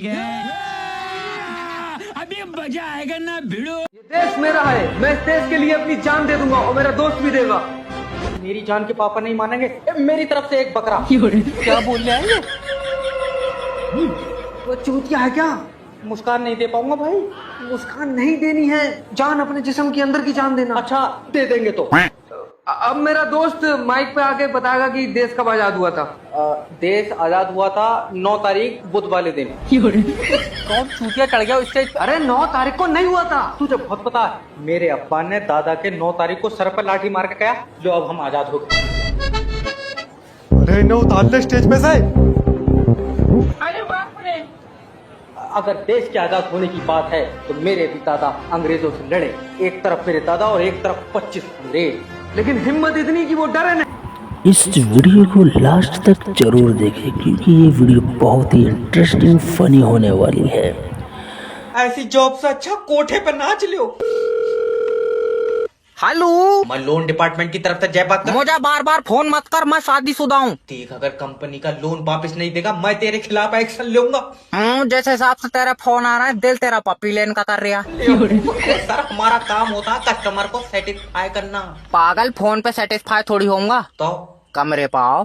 है। अभी मजा आएगा ना भिड़ो। ये देश मेरा है, मैं इस देश के लिए अपनी जान दे दूंगा और मेरा दोस्त भी देगा। मेरी जान के पापा नहीं मानेंगे। मेरी तरफ से एक बकरा। क्या बोल रहे हैं ये? वो चूतिया है क्या? मुस्कान नहीं दे पाऊंगा भाई। मुस्कान नहीं देनी है, जान अपने जिस्म के अंदर की जान देना। अच्छा दे देंगे तो। अब मेरा दोस्त माइक पे आके बताएगा कि देश कब आजाद हुआ था। देश आजाद हुआ था 9 तारीख बुध वाले दिन। कौन चूतिया चढ़ गया स्टेज? अरे 9 तारीख को नहीं हुआ था, तुझे बहुत पता है। मेरे अब्बा ने दादा के 9 तारीख को सर पर लाठी मार के कहा जो अब हम आजाद हो गए। अरे इन्हें उतार ले स्टेज पे से। अरे बाप रे। अगर देश के आजाद होने की बात है तो मेरे भी दादा अंग्रेजों से लड़े। एक तरफ मेरे दादा और एक तरफ 25 अंग्रेज, लेकिन हिम्मत इतनी कि वो डरे नहीं। इस वीडियो को लास्ट तक जरूर देखें क्योंकि ये वीडियो बहुत ही इंटरेस्टिंग फनी होने वाली है। ऐसी जॉब से अच्छा कोठे पर नाच लो। हेलो, मैं लोन डिपार्टमेंट की तरफ से जय बात कर। मुझे बार बार फोन मत कर, मैं शादीशुदा हूँ। देख, अगर कंपनी का लोन वापस नहीं देगा मैं तेरे खिलाफ एक्शन लूंगा। जैसे हिसाब से तेरा फोन आ रहा है, दिल तेरा पपी लेन का कर रहा है। सर हमारा काम होता है कस्टमर को सेटिस्फाई करना। पागल, फोन पे सेटिस्फाई थोड़ी होऊंगा। तो कमरे पाओ।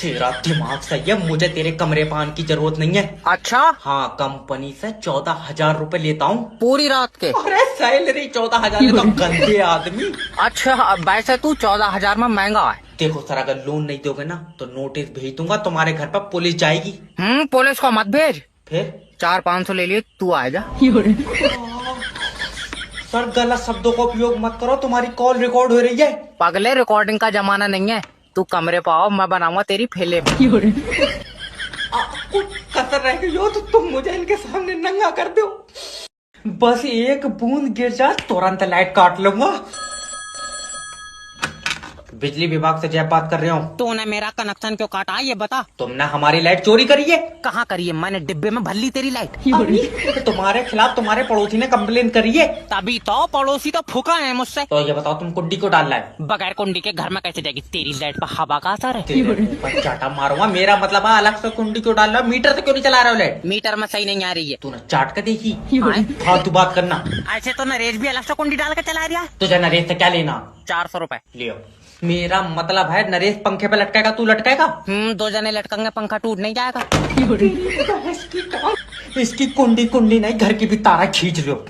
तेरा दिमाग सही है, मुझे तेरे कमरे पान की जरूरत नहीं है। अच्छा, हाँ, कंपनी से 14,000 रूपए लेता हूँ पूरी रात के। अरे सैलरी 14,000 लेता हूँ, गंदे आदमी। अच्छा, अब वैसे तू 14,000 में महंगा है। देखो सर, अगर लोन नहीं दोगे ना तो नोटिस भेज दूंगा, तुम्हारे घर पर पुलिस जाएगी। पुलिस को मत भेज। फिर 400-500 ले लिए, तू आ जा। सर गलत शब्दों का उपयोग मत करो, तुम्हारी कॉल रिकॉर्ड हो रही है। पगले, रिकॉर्डिंग का जमाना नहीं है। तू कमरे पाओ, मैं बनाऊंगा तेरी फिल्म। कुछ कसर रह गई हो तो तुम मुझे इनके सामने नंगा कर दो। बस एक बूंद गिर जा तुरंत लाइट काट लूंगा। बिजली विभाग से जय बात कर रहे हो। तूने मेरा कनेक्शन क्यों काटा, ये बता। तुमने हमारी लाइट चोरी करी है। कहाँ करी है? मैंने डिब्बे में भर ली तेरी लाइट। तुम्हारे खिलाफ तुम्हारे पड़ोसी ने कंप्लेन करी है। तभी तो पड़ोसी तो फूका है मुझसे। तो ये बताओ, तुम कुंडी को डालना है? बगैर कुंडी के घर में कैसे जाएगी? तेरी लाइट पर हवा का असर है। तेरे ऊपर चाटा मारूंगा। मेरा मतलब है अलग से कुंडी क्यों डाल रहा है? मीटर से क्यों नहीं चला रहे हो लाइट? मीटर में सही नहीं आ रही है। तूने चाट कर देखी? हाँ? फालतू बात करना। ऐसे तो नरेश भी अलग से कुंडी डाल के चला रहा है। तुझे नरेश से क्या लेना? 400 रुपए लियो। मेरा मतलब है नरेश पंखे पे लटकेगा, तू लटकेगा? 2 जने लटकेंगे, पंखा टूट नहीं जाएगा। इसकी कुंडी कुंडी नहीं, घर की भी तारा खींच लो।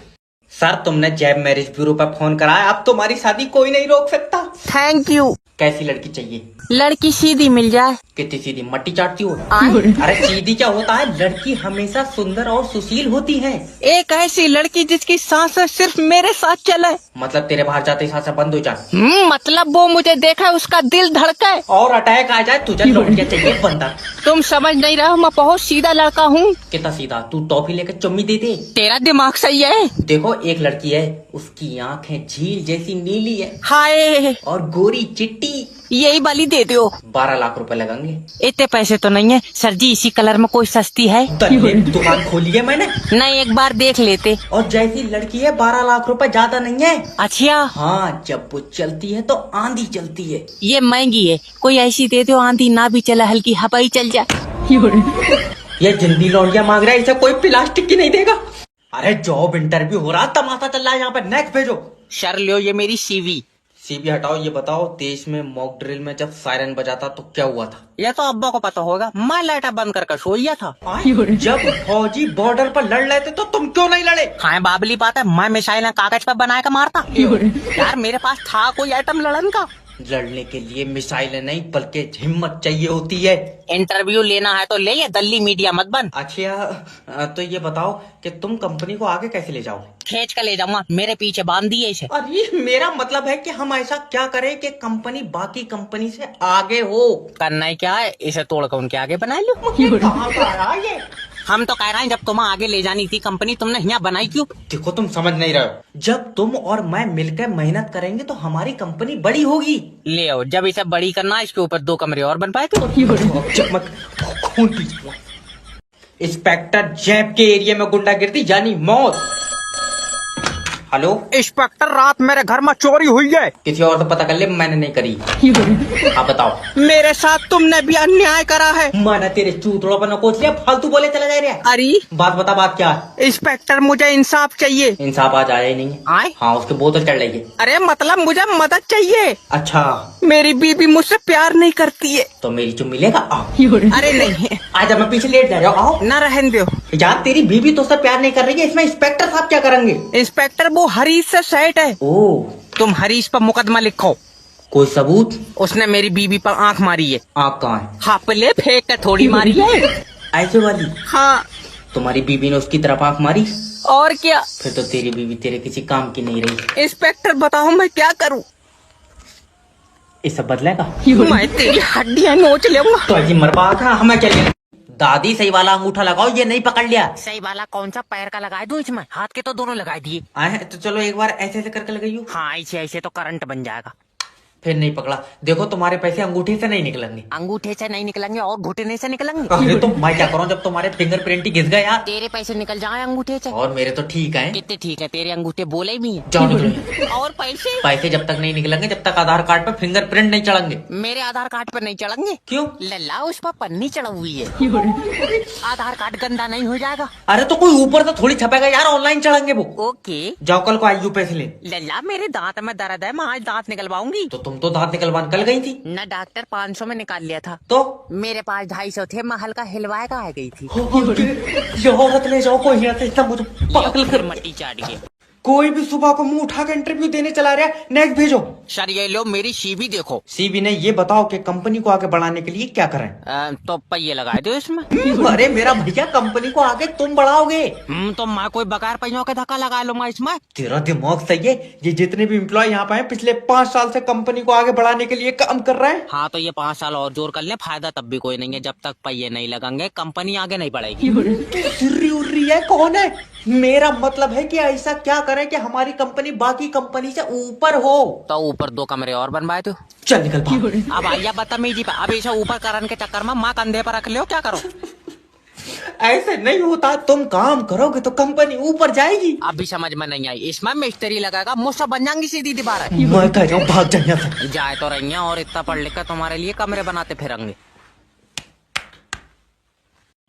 सर, तुमने जैब मैरिज ब्यूरो पर फोन कराया, अब तुम्हारी शादी कोई नहीं रोक सकता। Thank you. कैसी लड़की चाहिए? लड़की सीधी मिल जाए। कितनी सीधी? मट्टी चाटती हो? आए? अरे सीधी क्या होता है, लड़की हमेशा सुंदर और सुशील होती है। एक ऐसी लड़की जिसकी सांसें सिर्फ मेरे साथ चले। मतलब तेरे बाहर जाते ही सांसें बंद हो जाए? मतलब वो मुझे देखा, उसका दिल धड़के और अटैक आ जाए। तुझे लौटिया चाहिए बंदर? तुम समझ नहीं रहे हो, मैं बहुत सीधा लड़का हूँ। कितना सीधा? तू टॉफी लेकर चुम्मी दे दे। तेरा दिमाग सही है। देखो, एक लड़की है, उसकी आंखें झील जैसी नीली है। हाय, और गोरी चिट्टी। यही वाली दे दो। 12 लाख रुपए लगेंगे। इतने पैसे तो नहीं है सर जी, इसी कलर में कोई सस्ती है? दुकान खोली है मैंने। नहीं, एक बार देख लेते। और जैसी लड़की है 12 लाख रुपए ज्यादा नहीं है। अच्छा, हाँ, जब वो चलती है तो आंधी चलती है। ये महंगी है, कोई ऐसी दे दो आंधी ना भी चला, हल्की हवा ही चल जाए। ये जिंदी लौंडिया मांग रहा है, इसे कोई प्लास्टिक की नहीं देगा। अरे जॉब इंटरव्यू हो रहा, तमाशा चल रहा है यहाँ पे। नेक्स्ट भेजो। सर लियो, ये मेरी सीवी। सीबी हटाओ। ये बताओ, देश में मॉक ड्रिल में जब सायरन बजाता तो क्या हुआ था? ये तो अब्बा को पता होगा, मैं लाइटा बंद करके सो गया था। जब फौजी बॉर्डर पर लड़ रहे थे तो तुम क्यों नहीं लड़े? हाँ, बाबली बात है, मैं मिसाइल कागज पर बना के मारता। यार मेरे पास था कोई आइटम लड़न का। लड़ने के लिए मिसाइल नहीं बल्कि हिम्मत चाहिए होती है। इंटरव्यू लेना है तो ले, ये दल्ली मीडिया मत बन। अच्छा, तो ये बताओ कि तुम कंपनी को आगे कैसे ले जाओगे? खींच कर ले जाऊंगा, मेरे पीछे बांध दिए इसे। अरे मेरा मतलब है कि हम ऐसा क्या करें कि कंपनी बाकी कंपनी से आगे हो। करना ही क्या है, इसे तोड़कर उनके आगे बना लो। कहाँ का आया ये? हम तो कह रहे हैं, जब तुम्हें आगे ले जानी थी कंपनी, तुमने यहाँ बनाई क्यों? देखो, तुम समझ नहीं रहे हो। जब तुम और मैं मिलकर मेहनत करेंगे तो हमारी कंपनी बड़ी होगी। ले आओ, जब इसे बड़ी करना, इसके ऊपर 2 कमरे और बन पाए थे। खून पी। इंस्पेक्टर जैब के एरिया में गुंडागिर्दी यानी मौत। हेलो, इंस्पेक्टर, रात मेरे घर में चोरी हुई है। किसी और से पता कर ले, मैंने नहीं करी। आप बताओ। मेरे साथ तुमने भी अन्याय करा है। मैंने तेरे चूतड़ों पर नकोच लिया, फालतू बोले चला जा रहा है। अरे बात बता, बात क्या है? इंस्पेक्टर, मुझे इंसाफ चाहिए। इंसाफ आज आया ही नहीं है। आए? हाँ, उसके बोतल चढ़ रही है। अरे मतलब मुझे मदद चाहिए। अच्छा, मेरी बीबी मुझसे प्यार नहीं करती है। तो मेरी चुम मिलेगा। आओ। अरे नहीं, आज मैं पीछे लेट जा रहा हूँ। आओ। न रहने दो। यार, तेरी बीबी तो उससे प्यार नहीं कर रही है, इसमें इंस्पेक्टर साहब क्या करेंगे? इंस्पेक्टर, वो हरीश से सेट है। ओ, तुम हरीश पर मुकदमा लिखो। कोई सबूत? उसने मेरी बीबी पर आंख मारी है। आँख कहाँ है? हापले फेंक कर थोड़ी मारी है। ऐसे वाली? हाँ, तुम्हारी बीबी ने उसकी तरफ आँख मारी? और क्या। फिर तो तेरी बीबी तेरे किसी काम की नहीं रही। इंस्पेक्टर, बताओ मैं क्या करूं? ये सब बदलेगा? मैं तेरी हड्डियां नोच लूंगा। तो अजी मरवा था, हमें क्या लेना? दादी, सही वाला अंगूठा लगाओ, ये नहीं पकड़ लिया। सही वाला कौन सा, पैर का लगाए दूं इसमें? हाथ के तो दोनों लगाए दिए। आए हैं, तो चलो एक बार ऐसे ऐसे करके लगाइयो। हाँ, ऐसे ऐसे तो करंट बन जाएगा। फिर नहीं पकड़ा। देखो, तुम्हारे पैसे अंगूठे से नहीं निकलेंगे। अंगूठे से नहीं निकलेंगे और घुटने से निकलेंगे। अरे तो मैं क्या करूं जब तुम्हारे फिंगरप्रिंट ही घिस गए यार। तेरे पैसे निकल जाए अंगूठे से। और मेरे तो ठीक है। कितने ठीक है, तेरे अंगूठे बोले भी हैं। जाओ निकलो। और पैसे? पैसे जब तक नहीं निकलेंगे, जब तक आधार कार्ड पर फिंगरप्रिंट नहीं चढ़ेंगे। मेरे आधार कार्ड पर नहीं चढ़ेंगे। क्यों? लल्ला, उस पर पन्नी चढ़ा हुई है। आधार कार्ड गंदा नहीं हो जाएगा? अरे तो कोई ऊपर से थोड़ी छपेगा यार, ऑनलाइन चढ़ेंगे वो। ओके। जाओ कल को आइयो पैसे ले। लल्ला, मेरे दांत में दर्द है, मैं आज दांत निकलवाऊंगी। तो तुम तो दांत निकलवाने कल गई थी। न डॉक्टर 500 में निकाल लिया था। तो मेरे पास 250 थे, मैं हल्का हिलवाए का आ गई थी। ये औरत ले जाओ, कोई यहाँ से इतना मुझे पागल कर। मट्टी चाट के। कोई भी सुबह को मुंह उठा के इंटरव्यू देने चला रहा है। नेक्स्ट भेजो। सर, ये लो मेरी सीवी देखो। सीबी ने ये बताओ कि कंपनी को आगे बढ़ाने के लिए क्या करें? तो पहिए लगाए दो इसमें। अरे मेरा भैया, कंपनी को आगे तुम बढ़ाओगे। तो मैं कोई बकार पहियों के धक्का लगा लूंगा इसमें। तेरा दिमाग सही है। ये जितने भी एम्प्लॉय यहाँ पे हैं, पिछले 5 साल से कंपनी को आगे बढ़ाने के लिए काम कर रहे हैं। हाँ, तो ये 5 साल और जोर कर ले, फायदा तब भी कोई नहीं है। जब तक पहिए नहीं लगेंगे कंपनी आगे नहीं बढ़ेगी। सिर्री उर्री है, कौन है? मेरा मतलब है कि ऐसा क्या करें कि हमारी कंपनी बाकी कंपनी से ऊपर हो। तो ऊपर 2 कमरे और बनवाए दो। चल निकल भाग। अब आइया बदतमीजी पे। अब ऐसा ऊपर करने के चक्कर में माँ कंधे पर रख लियो, क्या करो? ऐसे नहीं होता। तुम काम करोगे तो कंपनी ऊपर जाएगी। अभी समझ में नहीं आई। इसमें मिस्त्री लगाएगा, मुझसे बन जाएंगी सीधी दीवार। मैं कह रहा हूँ भाग जा यहाँ से। जाए तो रही हैं और इतना पढ़ लिख कर तुम्हारे लिए कमरे बनाते फिरेंगे।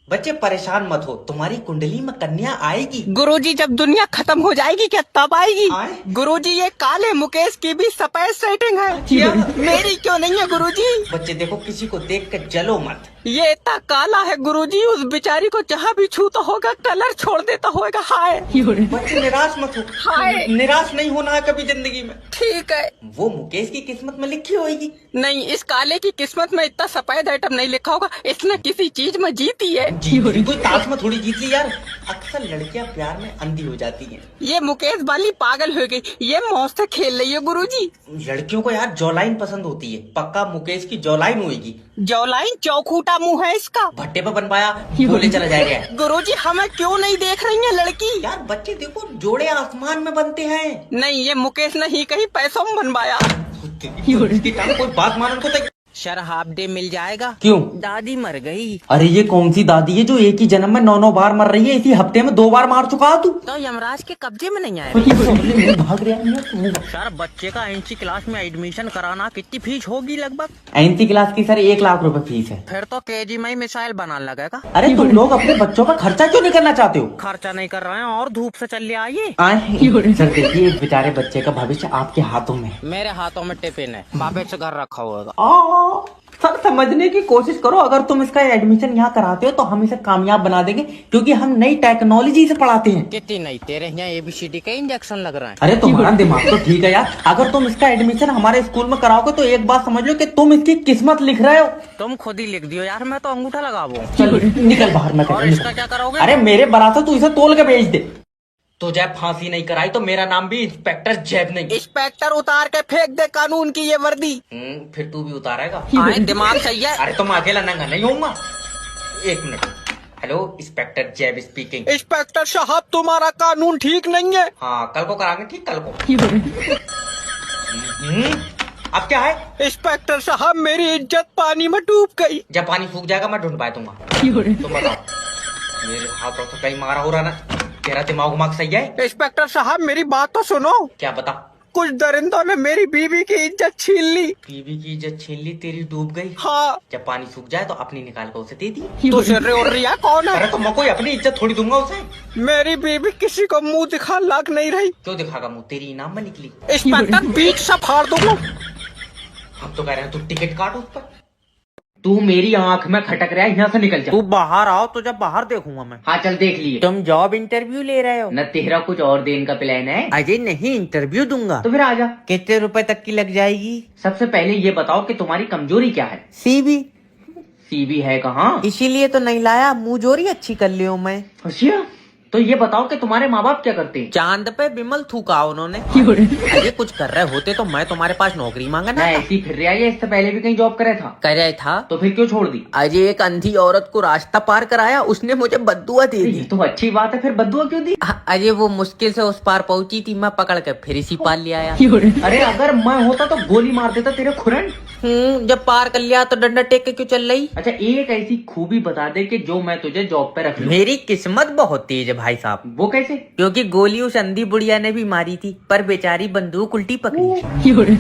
बच्चे परेशान मत हो, तुम्हारी कुंडली में कन्या आएगी। गुरुजी, जब दुनिया खत्म हो जाएगी क्या तब आएगी? आए? गुरुजी, ये काले मुकेश की भी सफेद सेटिंग है। क्या? मेरी क्यों नहीं है गुरुजी? बच्चे देखो, किसी को देख कर जलो मत। ये इतना काला है गुरुजी, उस बेचारी को जहाँ भी छूता होगा कलर छोड़ देता होगा। हाय। बच्चे निराश मत हो। हाय। निराश नहीं होना है कभी जिंदगी में। ठीक है। वो मुकेश की किस्मत में लिखी होगी। नहीं, इस काले की किस्मत में इतना सफेद आइटम नहीं लिखा होगा। इसने किसी चीज में जीती है। जीती कोई ताश में थोड़ी जीत ली यार। अक्सर लड़कियां प्यार में अंधी हो जाती हैं। ये मुकेश वाली पागल हो गई, ये मौज से खेल रही है गुरुजी। लड़कियों को यार जॉलाइन पसंद होती है। पक्का मुकेश की जॉलाइन होगी। जौलाइन चौखूटा मुंह है इसका। भट्टे पे बनवाया, बोले चला जाएगा। गुरुजी, हमें क्यों नहीं देख रही है लड़की? यार बच्चे देखो, जोड़े आसमान में बनते हैं। नहीं, ये मुकेश ने ही कहीं पैसों में बनवाया। इसकी टांग कोई बात मानने को तो। सर, हाफ डे मिल जाएगा? क्यों? दादी मर गई। अरे ये कौन सी दादी है जो एक ही जन्म में 9 बार मर रही है? इसी हफ्ते में 2 बार मार चुका है तू। तो यमराज के कब्जे में नहीं आया। भाग रहा है। सर, बच्चे का एनसी क्लास में एडमिशन कराना कितनी फीस होगी लगभग? एनसी क्लास की सर 1 लाख रुपए फीस है। फिर तो केजी में ही मिसाइल बनाने लगेगा। अरे तुम लोग अपने बच्चों का खर्चा क्यों नहीं करना चाहते हो? खर्चा नहीं कर रहे हैं और धूप से चल आइए। सर देखिए, इस बेचारे बच्चे का भविष्य आपके हाथों में। मेरे हाथों में टिफिन है, बापे से घर रखा होगा। सर समझने की कोशिश करो। अगर तुम इसका एडमिशन यहाँ कराते हो तो हम इसे कामयाब बना देंगे, क्योंकि हम नई टेक्नोलॉजी से पढ़ाते हैं। कितनी नहीं, तेरे यहाँ ABCD का इंजेक्शन लग रहा है। अरे तुम्हारा दिमाग तो ठीक है यार। अगर तुम इसका एडमिशन हमारे स्कूल में कराओगे तो एक बात समझ लो कि तुम इसकी किस्मत लिख रहे हो। तुम खुद ही लिख दियो यार, मैं तो अंगूठा लगाऊं। चल निकल बाहर में। और इसका क्या करोगे? अरे मेरे बराबर तू इसे तोल के भेज दे। तो जब फांसी नहीं कराई तो मेरा नाम भी इंस्पेक्टर जैब नहीं। इंस्पेक्टर उतार के फेंक दे कानून की ये वर्दी। फिर तू भी उतारेगा? आए, दिमाग सही है। अरे तुम अकेला नंगा नहीं होऊंगा। 1 मिनट। हेलो, इंस्पेक्टर जैब स्पीकिंग। इंस्पेक्टर साहब, तुम्हारा कानून ठीक नहीं है। हाँ, कल को कराएंगे ठीक, कल को। अब क्या है? इंस्पेक्टर साहब, मेरी इज्जत पानी में डूब गई। जब पानी सूख जाएगा मैं ढूंढ पाया दूंगा। तुम बताओ, मेरे हाथों से कहीं मारा हो रहा ना? तेरा दिमाग उमाग सही है? इंस्पेक्टर साहब मेरी बात तो सुनो। क्या बता? कुछ दरिंदों ने मेरी बीवी की इज्जत छीन ली। बीवी की इज्जत छीन ली? तेरी डूब गई? हाँ। जब पानी सूख जाए तो अपनी निकाल कर उसे दे दी। तो सिर उड़ रही है कौन है? अरे तो मैं कोई अपनी इज्जत थोड़ी दूंगा उसे। मेरी बीवी किसी को मुंह दिखा लायक नहीं रही। क्यों दिखागा मुंह? तेरी इनाम में निकली। इंस्पेक्टर बीच से फाड़ दूंगा। हम तो कह रहे हैं तू टिकट काट उस पर। तू मेरी आंख में खटक रहा है, यहाँ से निकल जा। तू बाहर आओ तो जब बाहर देखूंगा मैं। हाँ चल देख लिए। तुम जॉब इंटरव्यू ले रहे हो? न तेरा कुछ और देने का प्लान है? अजय नहीं, इंटरव्यू दूंगा। तो फिर आजा। कितने रुपए तक की लग जाएगी? सबसे पहले ये बताओ कि तुम्हारी कमजोरी क्या है? सीवी। सीबी है कहाँ? इसीलिए तो नहीं लाया, मुंहजोरी अच्छी कर लियो मैं। अच्छा तो ये बताओ कि तुम्हारे माँ बाप क्या करते हैं? चांद पे विमल थूका उन्होंने। अरे कुछ कर रहे होते तो मैं तुम्हारे पास नौकरी मांगा ना ना। ऐसी फिर रहा है, इससे पहले भी कहीं जॉब करे था? करे था। तो फिर क्यों छोड़ दी? अजय एक अंधी औरत को रास्ता पार कराया, उसने मुझे बद्दुआ दे ये दी। तो अच्छी बात है, फिर बद्दुआ क्यों दी? अजय वो मुश्किल से उस पार पहुंची थी, मैं पकड़ के फिर इसी पार ले आया। अरे अगर मैं होता तो गोली मार देता तेरे खुरन। जब पार कर लिया तो डंडा टेक के क्यों चल रही? अच्छा एक ऐसी खूबी बता दे कि जो मैं तुझे जॉब पे रख लूं। मेरी किस्मत बहुत तेज है भाई साहब। वो कैसे? क्योंकि गोली उस अंधी बुढ़िया ने भी मारी थी, पर बेचारी बंदूक उल्टी पकड़ी।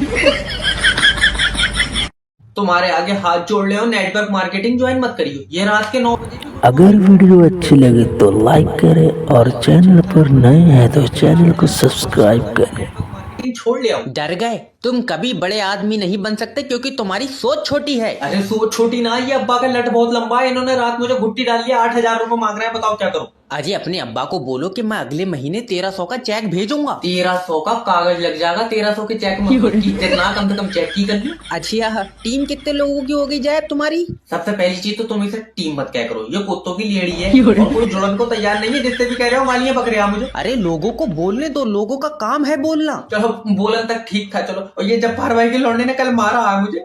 तुम्हारे आगे हाथ जोड़ ले, नेटवर्क मार्केटिंग ज्वाइन मत करियो। ये रात के 9 बजे। अगर वीडियो अच्छी लगे तो लाइक करें और चैनल पर नए हैं तो चैनल को सब्सक्राइब करें। छोड़ ले आओ। डर गए? तुम कभी बड़े आदमी नहीं बन सकते क्योंकि तुम्हारी सोच छोटी है। अरे सोच छोटी ना, ये अब्बा का लट बहुत लंबा है। इन्होंने रात मुझे घुट्टी डाल लिया, 8,000 रुपए मांग रहे हैं, बताओ क्या करूं? अजय अपने अब्बा को बोलो कि मैं अगले महीने 1300 का चेक भेजूंगा। 1300 का कागज लग जाएगा, 1300 के चेक में कितना कम से कम चेक की कर ली। अच्छा टीम कितने लोगों की होगी जाए तुम्हारी? सबसे पहली चीज तो तुम इसे टीम मत क्या करो, ये कुत्तों की लेड़ी है और कोई जुड़न को तैयार नहीं है। जिससे भी कह रहे हो मालियां बकरे मुझे। अरे लोगों को बोलने दो, लोगों का काम है बोलना। चलो बोलन तक ठीक था, चलो। और ये जब्बार भाई के लौंडे ने कल मारा है मुझे।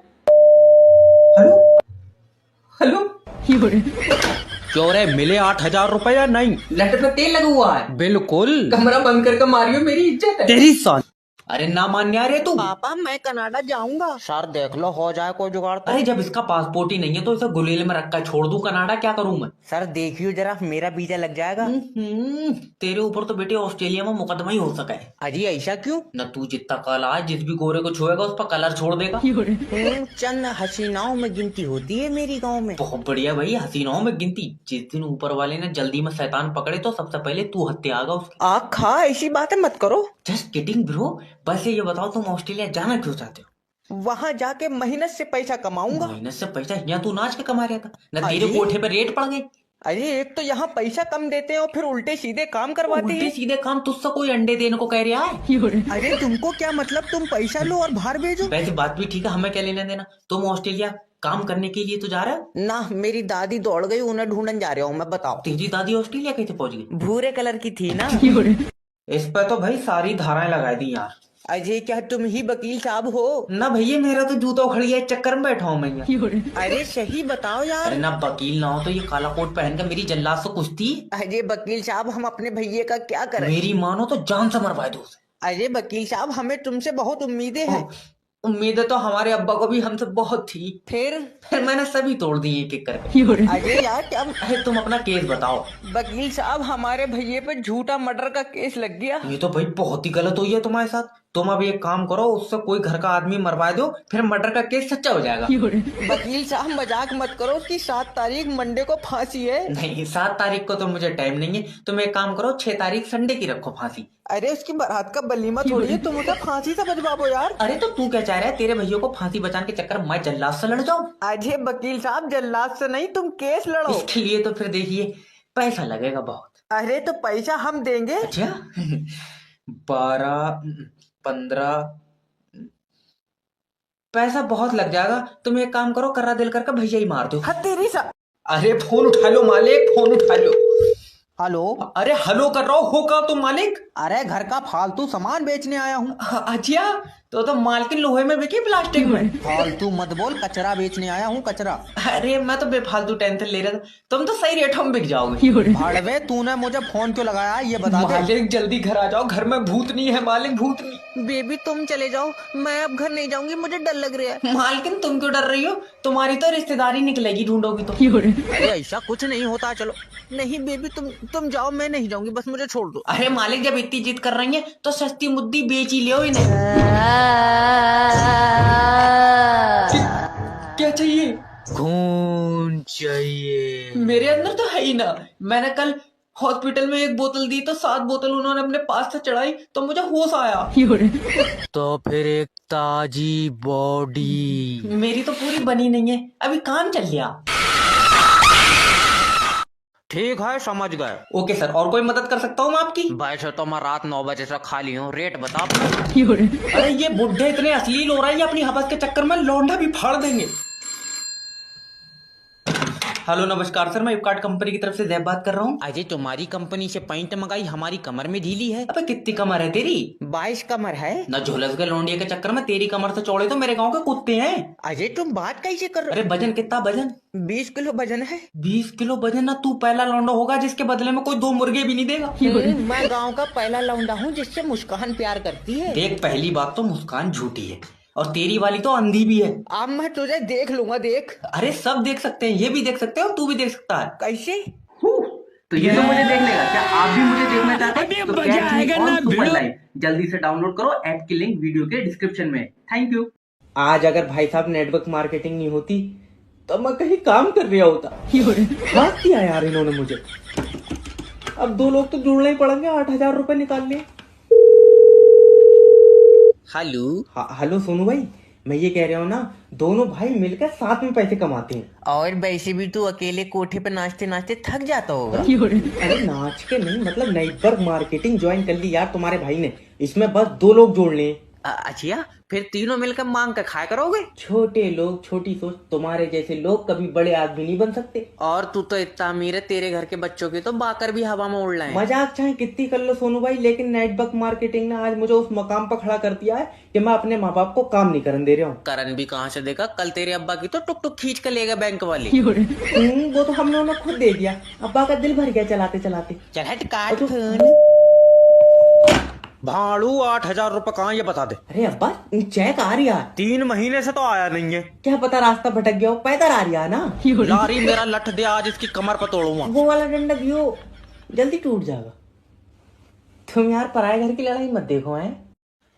हेलो हेलो क्यों रे, मिले 8,000 रुपए या नहीं? लट पे तेल लगा हुआ है। बिल्कुल। कमरा बंद करके मारियो, मेरी इज्जत है। तेरी सन। अरे ना मान्या रे तू। पापा मैं कनाडा जाऊंगा। सर देख लो हो जाए कोई जुगाड़ तो। अरे जब इसका पासपोर्ट ही नहीं है तो इसे गुलेल में रखकर छोड़ दूं, कनाडा क्या करूं मैं? सर देखियो जरा, मेरा वीजा लग जाएगा। तेरे ऊपर तो बेटे ऑस्ट्रेलिया में मुकदमा ही हो सका है। अजी ऐसा क्यों? न तू जितना काला है, जिस भी गोरे को छुएगा उस पर कलर छोड़ देगा। चंद हसीनाओं में गिनती होती है मेरी गांव में। बहुत बढ़िया भाई, हसीनाओं में गिनती। जिस दिन ऊपर वाले ने जल्दी में शैतान पकड़े तो सबसे पहले तू हत्या आगा उसकी। आग खा, ऐसी बातें मत करो। Just kidding bro. बस ये बताओ तुम ऑस्ट्रेलिया जाना क्यों चाहते हो? वहाँ जाके मेहनत से पैसा कमाऊंगा। मेहनत से पैसा यहाँ तू नाच के कमा रहा था न, तेरे कोठे पे रेट पड़ गए। अरे एक तो यहाँ पैसा कम देते हैं और फिर उल्टे सीधे काम करवाते उल्टे हैं। सीधे काम तुझसे कोई अंडे देने को कह रहा है? अरे तुमको क्या मतलब, तुम पैसा लो और बाहर भेजो। वैसे बात भी ठीक है, हमें क्या लेना देना। तुम ऑस्ट्रेलिया काम करने के लिए तो जा रहे हो ना? मेरी दादी दौड़ गई, उन्हें ढूंढने जा रहा हूँ मैं। बताओ तेरी दादी ऑस्ट्रेलिया कैसे पहुंच गई? भूरे कलर की थी ना। इस पर तो भाई सारी धाराएं लगा दी यार। अजय क्या तुम ही वकील साहब हो? ना भैया, मेरा तो जूता उखड़ गया, चक्कर में बैठा हूँ मैं यहाँ। अरे सही बताओ यार। अरे ना वकील ना हो तो ये काला कोट पहन कर मेरी जल्लाद से कुश्ती। अजय वकील साहब हम अपने भैये का क्या करें? मेरी मानो तो जान से मरवा दो उसे। अजय वकील साहब हमें तुमसे बहुत उम्मीदें हैं। उम्मीदें तो हमारे अब्बा को भी हमसे बहुत थी, फिर मैंने सभी तोड़ दी एक एक करके। अजय यार क्या? अरे तुम अपना केस बताओ। वकील साहब हमारे भैये पे झूठा मर्डर का केस लग गया। ये तो भाई बहुत ही गलत हुई है तुम्हारे साथ। तुम अब एक काम करो, उससे कोई घर का आदमी मरवा दो, फिर मर्डर का केस सच्चा हो जाएगा। वकील साहब मजाक मत करो, उसकी 7 तारीख मंडे को फांसी है। नहीं 7 तारीख को तो मुझे टाइम नहीं है। तुम एक काम करो, 6 तारीख संडे की रखो फांसी। अरे उसकी बारात का वलीमा थोड़ी है, तुम उसे फांसी से बचवाओ यार। अरे तो तू क्या चाह रहा है, तेरे भैया को फांसी बचाने के चक्कर में मैं जल्लाद से लड़ जाऊं? अजय वकील साहब जल्लाद से नहीं, तुम केस लड़ो। इसके लिए तो फिर देखिए पैसा लगेगा बहुत। अरे तो पैसा हम देंगे। अच्छा 12 15 पैसा बहुत लग जाएगा। तुम एक काम करो, कर्रा दिल करके भैया ही मार दो। हाँ तेरी सा। अरे फोन उठा लो मालिक, फोन उठा लो। हेलो। अरे हेलो कर रहा हो का तुम मालिक? अरे घर का फालतू सामान बेचने आया हूँ। अच्छा तो मालकिन लोहे में बिकी प्लास्टिक में। फालतू मत बोल, कचरा बेचने आया हूँ, कचरा। अरे मैं तो बेफालतू टेंशन ले रहा था, तुम तो सही रेटों में बिक जाओगे। भाड़वे तूने मुझे फोन क्यों लगाया ये बता दे। मालिक जल्दी घर आ जाओ, घर में भूतनी है मालिक, भूतनी। बेबी तुम चले जाओ, मैं अब घर नहीं जाऊंगी, मुझे डर लग रहा है। मालकिन तुम क्यों डर रही हो, तुम्हारी तो रिश्तेदारी निकलेगी ढूंढोगी तो। अरे ऐसा कुछ नहीं होता, चलो। नहीं बेबी तुम जाओ, मैं नहीं जाऊंगी, बस मुझे छोड़ दो। अरे मालिक जब इतनी जिद कर रही है तो सस्ती मुद्दी बेच ही लियो इन्हें। क्या चाहिए? खून चाहिए। मेरे अंदर तो है ही ना, मैंने कल हॉस्पिटल में 1 बोतल दी तो 7 बोतल उन्होंने अपने पास से चढ़ाई तो मुझे होश आया। तो फिर एक ताजी बॉडी। मेरी तो पूरी बनी नहीं है, अभी काम चल गया। ठीक है समझ गए। ओके सर, और कोई मदद कर सकता हूँ मैं आपकी? वैसे तो मैं रात 9 बजे से खाली हूँ, रेट बता अपना। अरे ये बुढ़े इतने अश्लील हो रहा है, अपनी हवस के चक्कर में लौंडा भी फाड़ देंगे। हेलो नमस्कार सर, मैं फ्लिपकार्ट कंपनी की तरफ से जैब बात कर रहा हूँ। अजय तुम्हारी कंपनी से पैंट मंगाई, हमारी कमर में ढीली है। अबे कितनी कमर है तेरी? 22 कमर है ना। झोलस के लौंडिया के चक्कर में तेरी कमर से चौड़े तो मेरे गांव के कुत्ते हैं। अजय तुम बात कैसे कर रहे हो? अरे वजन कितना? वजन 20 किलो वजन है। 20 किलो वजन ना, तू पहला लौंडा होगा जिसके बदले में कोई 2 मुर्गे भी नहीं देगा। मैं गाँव का पहला लौंडा हूँ जिससे मुस्कान प्यार करती है। देख पहली बात तो मुस्कान झूठी है और तेरी वाली तो अंधी भी है। अब मैं तुझे देख लूंगा, देख। अरे सब देख सकते हैं, ये भी देख सकते हो, तू भी देख सकता है। कैसे? तो ये तो मुझे देख लेगा, क्या आप भी मुझे देखना चाहते हैं? तो सुपर लाइव जल्दी से डाउनलोड करो, ऐप की लिंक वीडियो के डिस्क्रिप्शन में। Thank you. आज अगर भाई साहब नेटवर्क मार्केटिंग नहीं होती तो मैं कहीं काम कर रहा होता। हाथ दिया यार इन्होंने मुझे। अब 2 लोग तो जुड़ने ही पड़ेंगे, 8000 रुपए निकाल लिए। हेलो हेलो सोनू भाई, मैं ये कह रहा हूँ ना, दोनों भाई मिलकर साथ में पैसे कमाते हैं। और वैसे भी तू अकेले कोठे पे नाचते नाचते थक जाता होगा। अरे नाच के नहीं, मतलब नेटवर्क मार्केटिंग ज्वाइन कर ली यार तुम्हारे भाई ने, इसमें बस 2 लोग जोड़ने। अच्छा फिर तीनों मिलकर मांग कर खाया करोगे? छोटे लोग छोटी सोच, तुम्हारे जैसे लोग कभी बड़े आदमी नहीं बन सकते। और तू तो इतना अमीर है, तेरे घर के बच्चों के तो बाकर भी हवा में उड़ रहे हैं। मजाक चाहे कितनी कर लो सोनू भाई, लेकिन नेटवर्क मार्केटिंग ने आज मुझे उस मकाम पर खड़ा कर दिया है कि मैं अपने माँ बाप को काम नहीं करने दे रहा हूँ। करन भी कहाँ से देगा, कल तेरे अब्बा की तो टुक टुक खींच कर लेगा बैंक वाले। वो तो हम लोगों ने खुद दे दिया, अब्बा का दिल भर गया चलाते चलाते। चल हट काट फोन। भाड़ू 8000 रुपए कहाँ, ये बता दे। अरे अब्बा चेक आ रही है, 3 महीने से तो आया नहीं है। क्या पता रास्ता भटक गया हो, पैदल आ रही है ना। लारी मेरा लठ दे, आज इसकी कमर पर तोड़ूंगा। वो वाला डंडा दियो, जल्दी टूट जाएगा। तुम यार पराये घर की लड़ाई मत देखो हैं।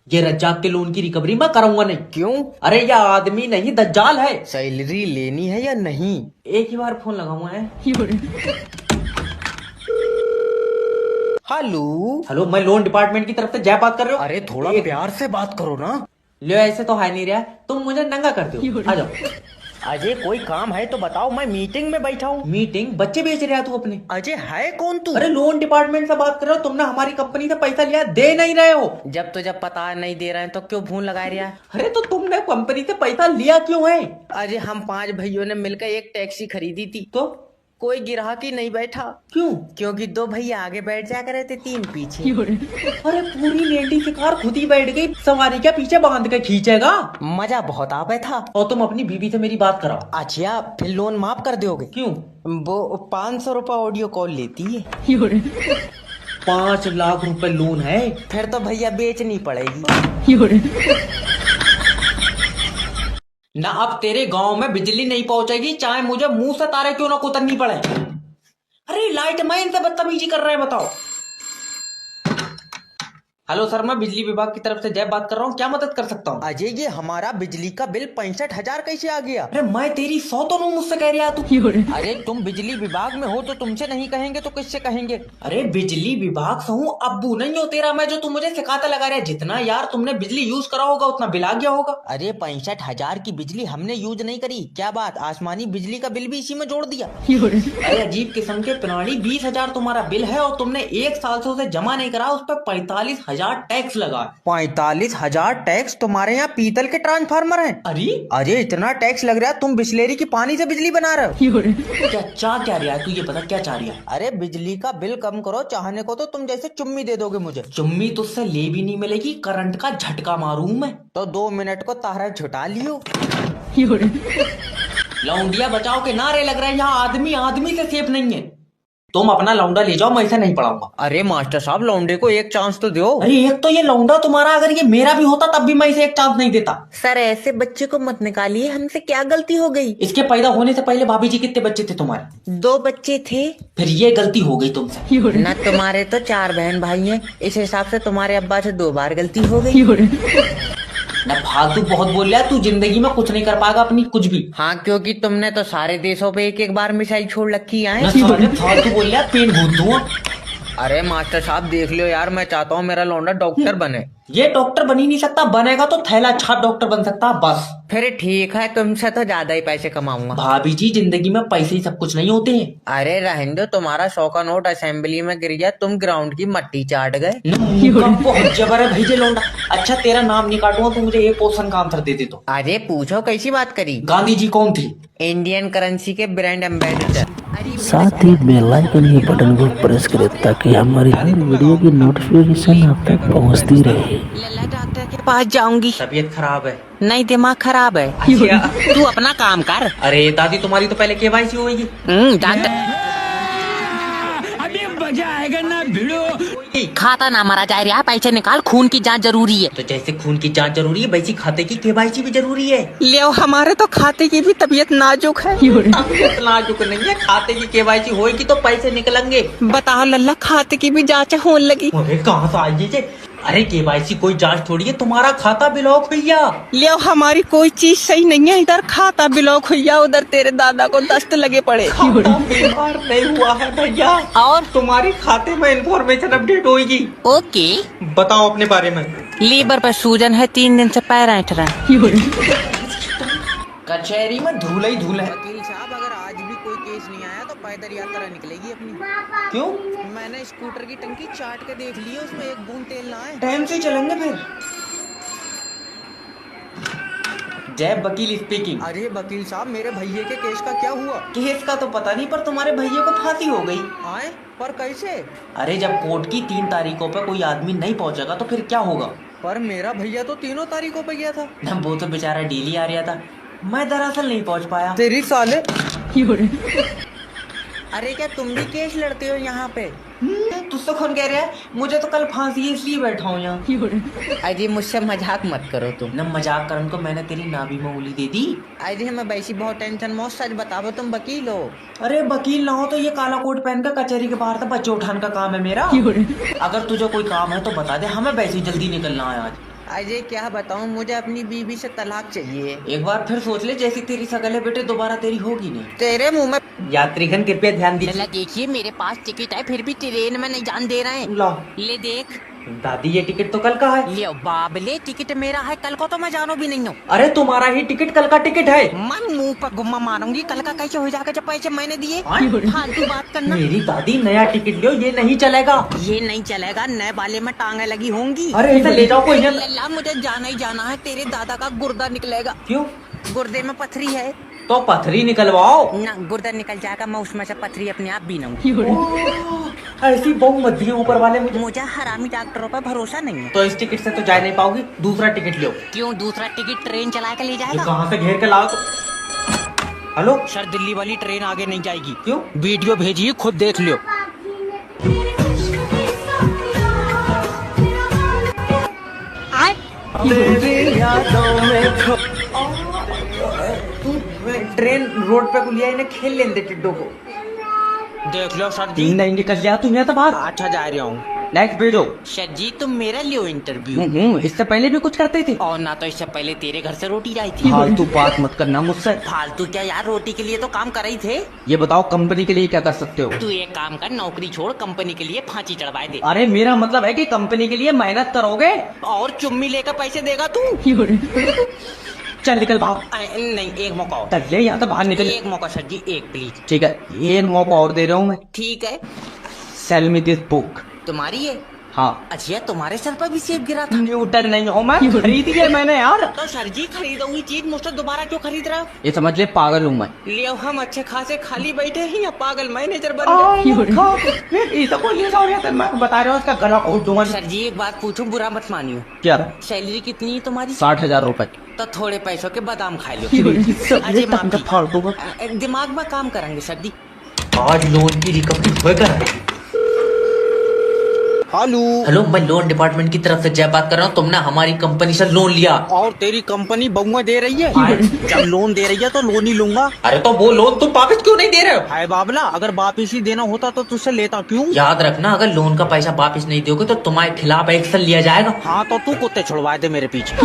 ये रज्जाक के लोन की रिकवरी मैं कराऊंगा नहीं। क्यों? अरे ये आदमी नहीं दज्जाल है। सैलरी लेनी है या नहीं? एक ही बार फोन लगाऊंगा है। हेलो हेलो, मैं लोन डिपार्टमेंट की तरफ से जय बात कर रहे हो। अरे थोड़ा प्यार से बात करो ना। ले ऐसे तो है नहीं रहा, तुम मुझे नंगा करते हो। आ जाओ। अजय कोई काम है तो बताओ, मैं मीटिंग में बैठा हूँ। मीटिंग? बच्चे बेच रहा तू अपने। अजय है कौन तू? अरे लोन डिपार्टमेंट से बात कर रहे हो, तुमने हमारी कंपनी से पैसा लिया, दे नहीं रहे हो। जब पता नहीं दे रहे हैं तो क्यों फोन लगा रहा है? अरे तो तुमने कंपनी से पैसा लिया क्यों है? अजय हम 5 भाइयों ने मिलकर एक टैक्सी खरीदी थी, तो कोई ग्राहक ही नहीं बैठा। क्यों? क्योंकि 2 भैया आगे बैठ जा करे थे, 3 पीछे। अरे पूरी लेडी की कार खुद ही बैठ गई, सवारी क्या पीछे बांध के खींचेगा? मजा बहुत आवे था। और तुम अपनी बीवी से मेरी बात कराओ। अच्छा फिर लोन माफ कर दोगे? क्यों? वो 500 रुपए ऑडियो कॉल लेती है। 5 लाख रुपए लोन है, फिर तो भैया बेचनी पड़ेगी ना। अब तेरे गांव में बिजली नहीं पहुंचेगी, चाहे मुझे मुंह से तारे क्यों ना कुतरनी पड़े। अरे लाइट मैन से बदतमीजी कर रहे हैं, बताओ। हेलो सर, मैं बिजली विभाग की तरफ से जय बात कर रहा हूँ, क्या मदद कर सकता हूँ? अजय ये हमारा बिजली का बिल 65,000 कैसे आ गया? अरे मैं तेरी 100 तो नहीं मुझसे कह रहा तू। अरे तुम बिजली विभाग में हो तो तुमसे नहीं कहेंगे तो किससे कहेंगे? अरे बिजली विभाग से हूँ, अब्बू नहीं हो तेरा मैं जो तुम मुझे सिखाता लगा रहा है। जितना यार तुमने बिजली यूज करा होगा उतना बिल आ गया होगा। अरे 65,000 की बिजली हमने यूज नहीं करी, क्या बात, आसमानी बिजली का बिल भी इसी में जोड़ दिया। अरे अजीब किस्म के प्राणी, 20,000 तुम्हारा बिल है और तुमने 1 साल से उसे जमा नहीं करा, उस पर 45,000 45,000 टैक्स लगा। 45,000 टैक्स? तुम्हारे यहाँ पीतल के ट्रांसफार्मर हैं? अरे इतना टैक्स लग रहा है, तुम बिस्लेरी की पानी से बिजली बना रहे हो। क्या चाह क्या रहा है तू, ये बता क्या चाह रहा है? अरे बिजली का बिल कम करो, चाहने को तो तुम जैसे चुम्मी दे दोगे मुझे। चुम्मी तुझसे ले भी नहीं मिलेगी, करंट का झटका मारूं मैं तो 2 मिनट को तारा झुटा लियो। लौंडिया बचाओ के नारे लग रहे हैं, यहाँ आदमी आदमी से सेफ नहीं है। तुम अपना लौंडा ले जाओ, मैं इसे नहीं पढ़ाऊंगा। अरे मास्टर साहब, लौंडे को एक चांस तो दो। अरे एक तो ये लौंडा तुम्हारा, अगर ये मेरा भी होता तब भी मैं इसे एक चांस नहीं देता। सर ऐसे बच्चे को मत निकालिए, हमसे क्या गलती हो गई? इसके पैदा होने से पहले भाभी जी कितने बच्चे थे तुम्हारे? 2 बच्चे थे। फिर ये गलती हो गई तुमसे ना, तुम्हारे तो 4 बहन भाई हैं, इस हिसाब से तुम्हारे अब्बा से 2 बार गलती हो गई। ना फालतू बहुत बोल रहा है तू, जिंदगी में कुछ नहीं कर पाएगा अपनी कुछ भी। हाँ क्योंकि तुमने तो सारे देशों पे एक बार मिसाइल छोड़ रखी है। फालतू बोल रहा है, पेन भूत दूंगा। अरे मास्टर साहब देख लो यार, मैं चाहता हूँ मेरा लौंडा डॉक्टर बने। ये डॉक्टर बन ही नहीं सकता, बनेगा तो थैला छाप डॉक्टर बन सकता बस। फिर ठीक है, तुमसे तो ज्यादा ही पैसे कमाऊंगा। भाभी जी जिंदगी में पैसे ही सब कुछ नहीं होते हैं। अरे रहने दो, तुम्हारा 100 का नोट असेंबली में गिर गया, तुम ग्राउंड की मट्टी चाट गए। बहुत जबर है भाई लौंडा। अच्छा तेरा नाम नहीं काटूंगा, तू मुझे एक क्वेश्चन का आंसर दे दे तो। अरे पूछो, कैसी बात करी? गांधी जी कौन थे? इंडियन करेंसी के ब्रांड एम्बेसडर। साथ ही बेल आइकन के बटन को प्रेस करें ताकि हमारी हर वीडियो की नोटिफिकेशन आप तक पहुंचती रहे। लल्ला डॉक्टर के पास जाऊंगी। तबीयत खराब है? नहीं दिमाग खराब है। तू अपना काम कर। अरे दादी तुम्हारी तो पहले केवाईसी होगी। डॉक्टर अभी मजा आएगा ना भिड़ो। खाता ना मारा जाए रहा, पैसे निकाल, खून की जांच जरूरी है। तो जैसे खून की जांच जरूरी है वैसी खाते की केवाईसी भी जरूरी है। ले हमारे तो खाते की भी तबीयत नाजुक है। तबीयत नाजुक नहीं है, खाते की केवाईसी होगी तो पैसे निकलेंगे। बताओ लल्ला, खाते की भी जांच होने लगी। अरे कहाँ से आई? अरे केवाईसी कोई जांच थोड़ी है, तुम्हारा खाता ब्लॉक भैया। ले हमारी कोई चीज सही नहीं है, इधर खाता ब्लॉक भैया, उधर तेरे दादा को दस्त लगे पड़े। बीमार नहीं हुआ है भैया, और तुम्हारी खाते में इंफॉर्मेशन अपडेट होगी। ओके बताओ अपने बारे में। लीवर पर सूजन है, 3 दिन से पैर ऐंठ रहा है। कचहरी में धूल ही धूल है। वकील साहब अगर आज भी कोई केस नहीं आया तो पैदल यात्रा निकलेगी अपनी। क्यों? मैंने स्कूटर की टंकी चाट के देख ली है, उसमें एक बूंद तेल ना है। टाइम से चलेंगे फिर। जय वकील स्पीकिंग। अरे वकील साहब, मेरे भैये के केस का क्या हुआ? केस का तो पता नहीं, पर तुम्हारे भैये को फांसी हो गई। आए? पर कैसे? अरे जब कोर्ट की 3 तारीखों पे कोई आदमी नहीं पहुंचेगा तो फिर क्या होगा? पर मेरा भैया तो 3 तारीखों पे गया था। न वो तो बेचारा डेली आ रहा था, मैं दरअसल नहीं पहुंच पाया। तेरी साले। अरे क्या तुम भी केस लड़ते हो यहाँ पे? तुझसे कौन कह रहा है? मुझे तो कल फांसी है इसलिए बैठा हूँ यहाँ। अरे मुझसे मजाक मत करो तुम। न मजाक करने को मैंने तेरी नाभि में उंगली दे दी। अरे मैं वैसी बहुत टेंशन में, सच बताओ तुम वकील हो? अरे वकील ना हो तो ये काला कोट पहन कर कचहरी के बाहर से बच्चे उठाने का काम है मेरा। अगर तुझे कोई काम है तो बता दे, हमें वैसे ही जल्दी निकलना है आज। अजय क्या बताऊं, मुझे अपनी बीवी से तलाक चाहिए। एक बार फिर सोच ले, जैसी तेरी शकल है बेटे दोबारा तेरी होगी नहीं। तेरे मुंह में। यात्रीगण कृपया ध्यान दीजिए। देखिए मेरे पास टिकट है, फिर भी ट्रेन में नहीं जान दे रहे हैं। ले देख दादी, ये टिकट तो कल का है। ले बाबले, टिकट मेरा है, कल को तो मैं जानो भी नहीं हूँ। अरे तुम्हारा ही टिकट कल का टिकट है। मैं मुंह पर गुम्मा मारूंगी, कल का कैसे हो जाएगा जब पैसे मैंने दिए? फालतू बात करना। मेरी दादी नया टिकट लो, ये नहीं चलेगा। ये नहीं चलेगा, नए वाले में टांगे लगी होंगी। अरे इसे ले जाओ कोई। लल्ला मुझे जाना ही जाना है, तेरे दादा का गुर्दा निकलेगा। क्यों? गुर्दे में पथरी है। तो पथरी निकलवाओ ना, गुर्दा निकल जाएगा, मैं उसमें से पथरी अपने आप भी न। ऐसी बहु मत दिए ऊपर वाले मुझे हरामी डॉक्टरों पर भरोसा नहीं है। तो इस टिकट से तो जा नहीं पाओगी, दूसरा टिकट लो। क्यों? दूसरा टिकट ट्रेन चला के ले जाएगा। कहाँ से घेर के लाओ तो। हेलो सर, दिल्ली वाली ट्रेन आगे नहीं जाएगी। क्यों? वीडियो भेजिए, खुद देख लो। ट्रेन रोड पे कुलिया इन्हें खेल लेंदे टिड्डो को। देख लो सर जी, नहीं निकल गया तुम यहाँ तो बाहर। अच्छा जा रहा हूँ, नेक्स्ट भेजो। सर जी तुम मेरा लियो इंटरव्यू। इससे पहले भी कुछ करते थे? और ना तो इससे पहले तेरे घर से रोटी आई थी। फालतू बात मत करना मुझसे। फालतू क्या यार, रोटी के लिए तो काम कर रही थे। ये बताओ कंपनी के लिए क्या कर सकते हो? तू एक काम कर, नौकरी छोड़, कंपनी के लिए फांसी चढ़वाए दे। अरे मेरा मतलब है कि कंपनी के लिए मेहनत करोगे और चुम्मी लेकर पैसे देगा तू। चल निकल बाहर। नहीं एक मौका और। ले यहाँ तो बाहर निकल। एक मौका सर जी, एक प्लीज। ठीक है, एक मौका और दे रहा हूँ मैं। ठीक है। Cell me this book. तुम्हारी है? हाँ। अच्छा तुम्हारे सर पर भी सेब गिरा था? न्यूटन नहीं हो मैं, खरीद के मैंने यार। तो सर जी खरीदोगी चीज मुझसे दोबारा क्यों खरीद रहे हो? ये समझ ले पागल हूँ मैं। ले हम अच्छे खासे खाली बैठे हैं या पागल मैनेजर बन गए? ये तो बोलिए मैं बता रहा हूँ उसका गला घोट दूंगा। सर जी एक बात पूछूं, बुरा मत मानियो। क्या? सैलरी कितनी है तुम्हारी? 60,000 रुपए। तो थोड़े पैसों के बादाम खा लो। अजय माफी। फाड़ दूंगा। दिमाग में काम करेंगे सर जी। आज लोन की रिकवरी होकर। हेलो, मैं लोन डिपार्टमेंट की तरफ से जय बात कर रहा हूँ। तुमने हमारी कंपनी से लोन लिया और तेरी कंपनी बहुआ दे रही है। जब लोन दे रही है तो लोन ही लूंगा। अरे तो वो लोन तुम वापस क्यों नहीं दे रहे हो? हाय बाबला, अगर वापिस ही देना होता तो तुझसे लेता क्यों? याद रखना, अगर लोन का पैसा वापस नहीं दोगे तो तुम्हारे खिलाफ एक्शन लिया जाएगा। हाँ तो तू कुत्ते छुड़वाए दे मेरे पीछे।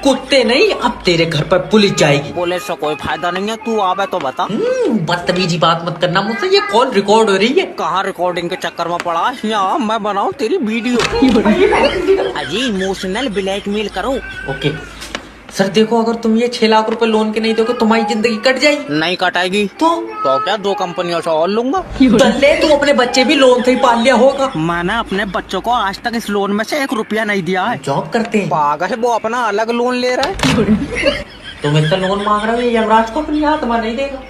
कुत्ते नहीं, अब तेरे घर पर पुलिस जाएगी। पुलिस से कोई फायदा नहीं है, तू आवे तो बता। बदतमीजी बात मत करना मुझसे, ये कॉल रिकॉर्ड हो रही है। कहाँ रिकॉर्डिंग के चक्कर में पड़ा? यहाँ मैं बनाऊँ तेरी वीडियो। अजय इमोशनल ब्लैकमेल करो। ओके सर, देखो अगर तुम ये 6 लाख रुपए लोन के नहीं दोगे तुम्हारी जिंदगी कट जाएगी। नहीं कटाएगी तो क्या 2 कंपनियों से और लूंगा? दल्ले, तू अपने बच्चे भी लोन से ही पाल लिया होगा। मैंने अपने बच्चों को आज तक इस लोन में से 1 रुपया नहीं दिया है। जॉब करते हैं। पागल, वो अपना अलग लोन ले रहा है। तुम इसका लोन मांग रहे हो, ये यमराज को अपनी हाथ में नहीं देगा।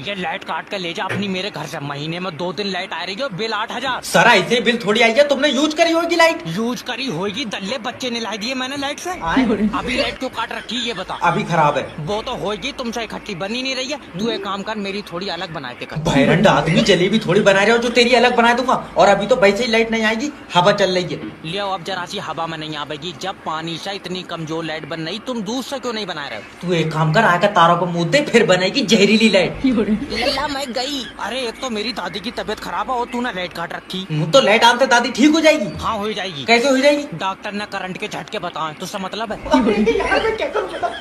ये लाइट काट कर ले जा अपनी मेरे घर से। महीने में 2 दिन लाइट आ रही है, बिल 8,000। सर ऐसे बिल थोड़ी आई है, तुमने यूज करी होगी लाइट। यूज करी होगी, दल्ले बच्चे ने ला दिए मैंने लाइट से। अभी लाइट क्यों काट रखी ये बता। अभी खराब है। वो तो होगी, तुमसे इकट्ठी बनी नहीं रही है। तू एक काम कर, मेरी थोड़ी अलग बना के कर। भैरंड आदमी, जलेबी थोड़ी बना रहे हो जो तेरी अलग बना दूंगा। और अभी तो वैसे ही लाइट नहीं आएगी, हवा चल रही है। लियो अब जरा सी हवा में नहीं आवेगी। जब पानी से इतनी कमजोर लाइट बन रही, तुम दूध से क्यों नहीं बना रहे हो? तू एक काम कर, आकर तारों को मुँह दे, फिर बनेगी जहरीली लाइट। लल्ला मैं गई। अरे एक तो मेरी दादी की तबीयत खराब है और तूने लाइट काट रखी। तो लाइट आने से दादी ठीक हो जाएगी। हाँ हो जाएगी। कैसे हो जाएगी? डॉक्टर ने करंट के झटके बताए, तुझसे मतलब है?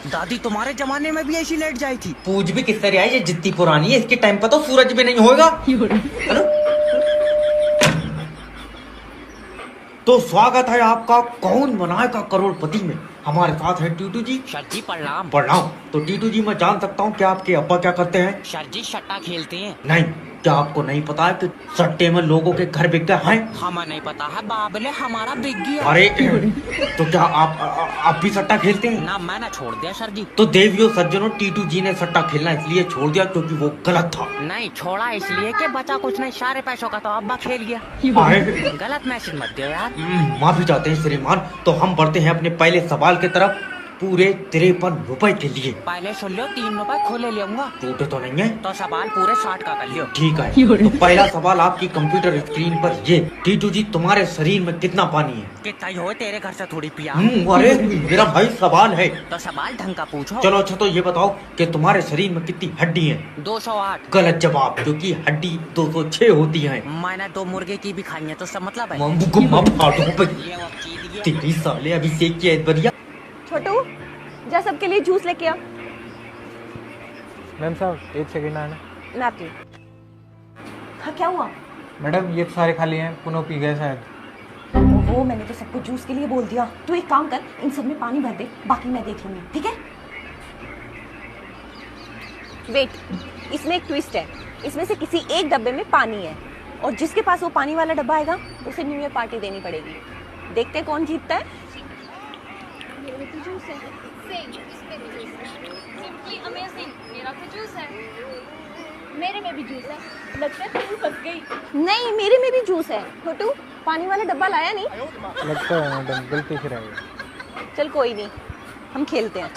दादी तुम्हारे जमाने में भी ऐसी लाइट जाई थी? पूछ भी किस तरह आई, ये जितनी पुरानी है इसके टाइम पर तो सूरज भी नहीं होगा। हेलो, तो स्वागत है आपका कौन बनाएगा करोड़पति में। हमारे साथ है टीटू जी। सर जी प्रणाम। प्रणाम। तो टीटू जी, मैं जान सकता हूँ कि आपके अब्बा क्या करते हैं? सर जी सट्टा खेलते हैं। नहीं, क्या आपको नहीं पता है कि सट्टे में लोगों के घर बिक गए हैं? हमें नहीं पता है बाबले, हमारा बिक गया। अरे तो क्या आप भी सट्टा खेलते हैं? ना मैंने छोड़ दिया सर जी। तो देवियों सज्जनों, टीटू जी ने सट्टा खेलना इसलिए छोड़ दिया क्योंकि वो गलत था। नहीं छोड़ा इसलिए कि बचा कुछ नहीं, सारे पैसों का तो अब्बा खेल गया। अरे, गलत मैसेज मत दो यार। माफी चाहते हैं श्रीमान। तो हम बढ़ते हैं अपने पहले सवाल की तरफ। पूरे 53 रुपए के लिए। पहले सुन लो, 3 रुपए खुले लेऊंगा। टूटे तो नहीं है? तो सवाल पूरे 60 का कर लियो। ठीक है। तो पहला सवाल आपकी कंप्यूटर स्क्रीन पर ये। टीटू जी, तुम्हारे शरीर में कितना पानी है? कितना ही हो, तेरे घर से थोड़ी पिया। अरे मेरा भाई सवाल है। तो सवाल ढंग का पूछो। चलो अच्छा, तो ये बताओ कि तुम्हारे शरीर में कितनी हड्डी है? 208। गलत जवाब, क्योंकि हड्डी 206 होती है। मैंने 2 मुर्गे की भी खाई है, तो सब मतलब है। तेरी ये साले अभिषेक की बढ़िया। छोटू जा सबके लिए जूस लेके आ। मैम साहब 1 सेकंड आना। नाती हाँ क्या हुआ? मैडम ये सारे खाली हैं, पुनः पी गए शायद। ओहो, मैंने तो सबको जूस के लिए बोल दिया। तू एक काम कर, इन सब में पानी भर दे, बाकी मैं देख लूंगी, ठीक है? वेट, इसमें एक ट्विस्ट है। इसमें से किसी एक डब्बे में पानी है और जिसके पास वो पानी वाला डब्बा आएगा उसे न्यू ईयर पार्टी देनी पड़ेगी। देखते कौन जीतता है। मेरा तो जूस है। मेरे में भी जूस है। लगता है तू फंस गई। नहीं, मेरे में भी जूस है। छोटू पानी वाला डब्बा लाया नहीं? लगता है मैडम गलती से रह गया। चल कोई नहीं, हम खेलते हैं।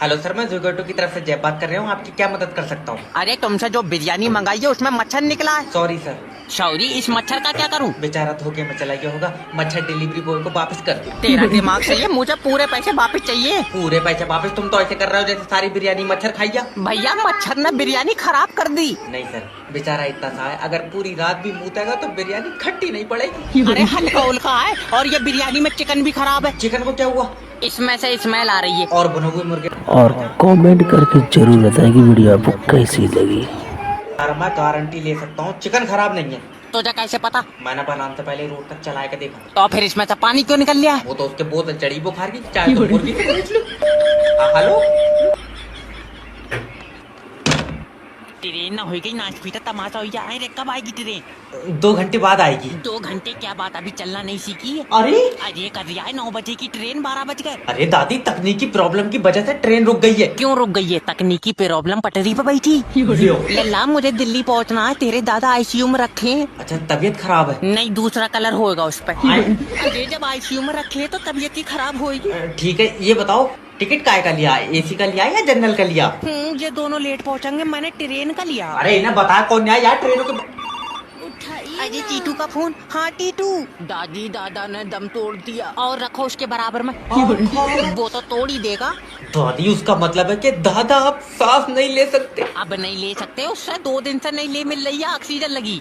हेलो सर, मैं जोगेटो की तरफ से जय बात कर रहा हूँ। आपकी क्या मदद कर सकता हूँ? अरे तुमसे जो बिरयानी मंगाई है उसमें मच्छर निकला है। Sorry sir. सॉरी, इस मच्छर का क्या करूं? बेचारा धोखे में चला गया होगा। मच्छर डिलीवरी बॉय को वापस कर दो। तेरा दिमाग सही है, मुझे पूरे पैसे वापस चाहिए। पूरे पैसे वापस? तुम तो ऐसे कर रहे हो जैसे सारी बिरयानी मच्छर खाई जा। भैया मच्छर ने बिरयानी खराब कर दी। नहीं सर, बेचारा इतना सा है, अगर पूरी रात भी मुतेगा तो बिरयानी खट्टी नहीं पड़ेगी। अरे हल्का उल्का है और ये बिरयानी में चिकन भी खराब है। चिकन को क्या हुआ? इसमें से स्मेल आ रही है। और बने हुए मुर्गे। और कमेंट करके जरूर बताएं कि वीडियो आपको कैसी लगी। यार मैं गारंटी ले सकता हूँ चिकन खराब नहीं है। तुझे कैसे पता? मैंने बनाने से पहले रोड तक चला के देखा। तो फिर इसमें से पानी क्यों निकल लिया? वो तो उसके बोतल चढ़ी बुखार की। चाहे तो मुर्गी से पूछ लो। हेलो, ट्रेन ना हो गई नाच पीटा तमाशा हो जाए रे। कब आएगी ट्रेन? 2 घंटे बाद आएगी। 2 घंटे क्या बात, अभी चलना नहीं सीखी है? अरे अरे कर रहा है 9 बजे की ट्रेन, 12 बज गए। अरे दादी, तकनीकी प्रॉब्लम की वजह से ट्रेन रुक गई है। क्यों रुक गई है? तकनीकी प्रॉब्लम, पटरी पे बैठी। लल्ला मुझे दिल्ली पहुंचना है, तेरे दादा आईसीयू में रखे हैं। अच्छा, तबीयत खराब है? नहीं, दूसरा कलर होएगा उस पर। अरे जब आईसीयू में रखे हैं तो तबीयत ही खराब होएगी। ठीक है, ये बताओ टिकट काय का लिया? एसी का लिया या जनरल का लिया? ये दोनों लेट पहुंचेंगे, मैंने ट्रेन का लिया। अरे इन्हें बता कौन आया यार ट्रेनों के। अरे टीटू का फोन। हाँ टीटू। दादी दादा ने दम तोड़ दिया। और रखो उसके बराबर में। वो तो तोड़ ही देगा। दादी, उसका मतलब है कि दादा आप सांस नहीं ले सकते। अब नहीं ले सकते, उससे 2 दिन से नहीं ले मिल रही है ऑक्सीजन लगी।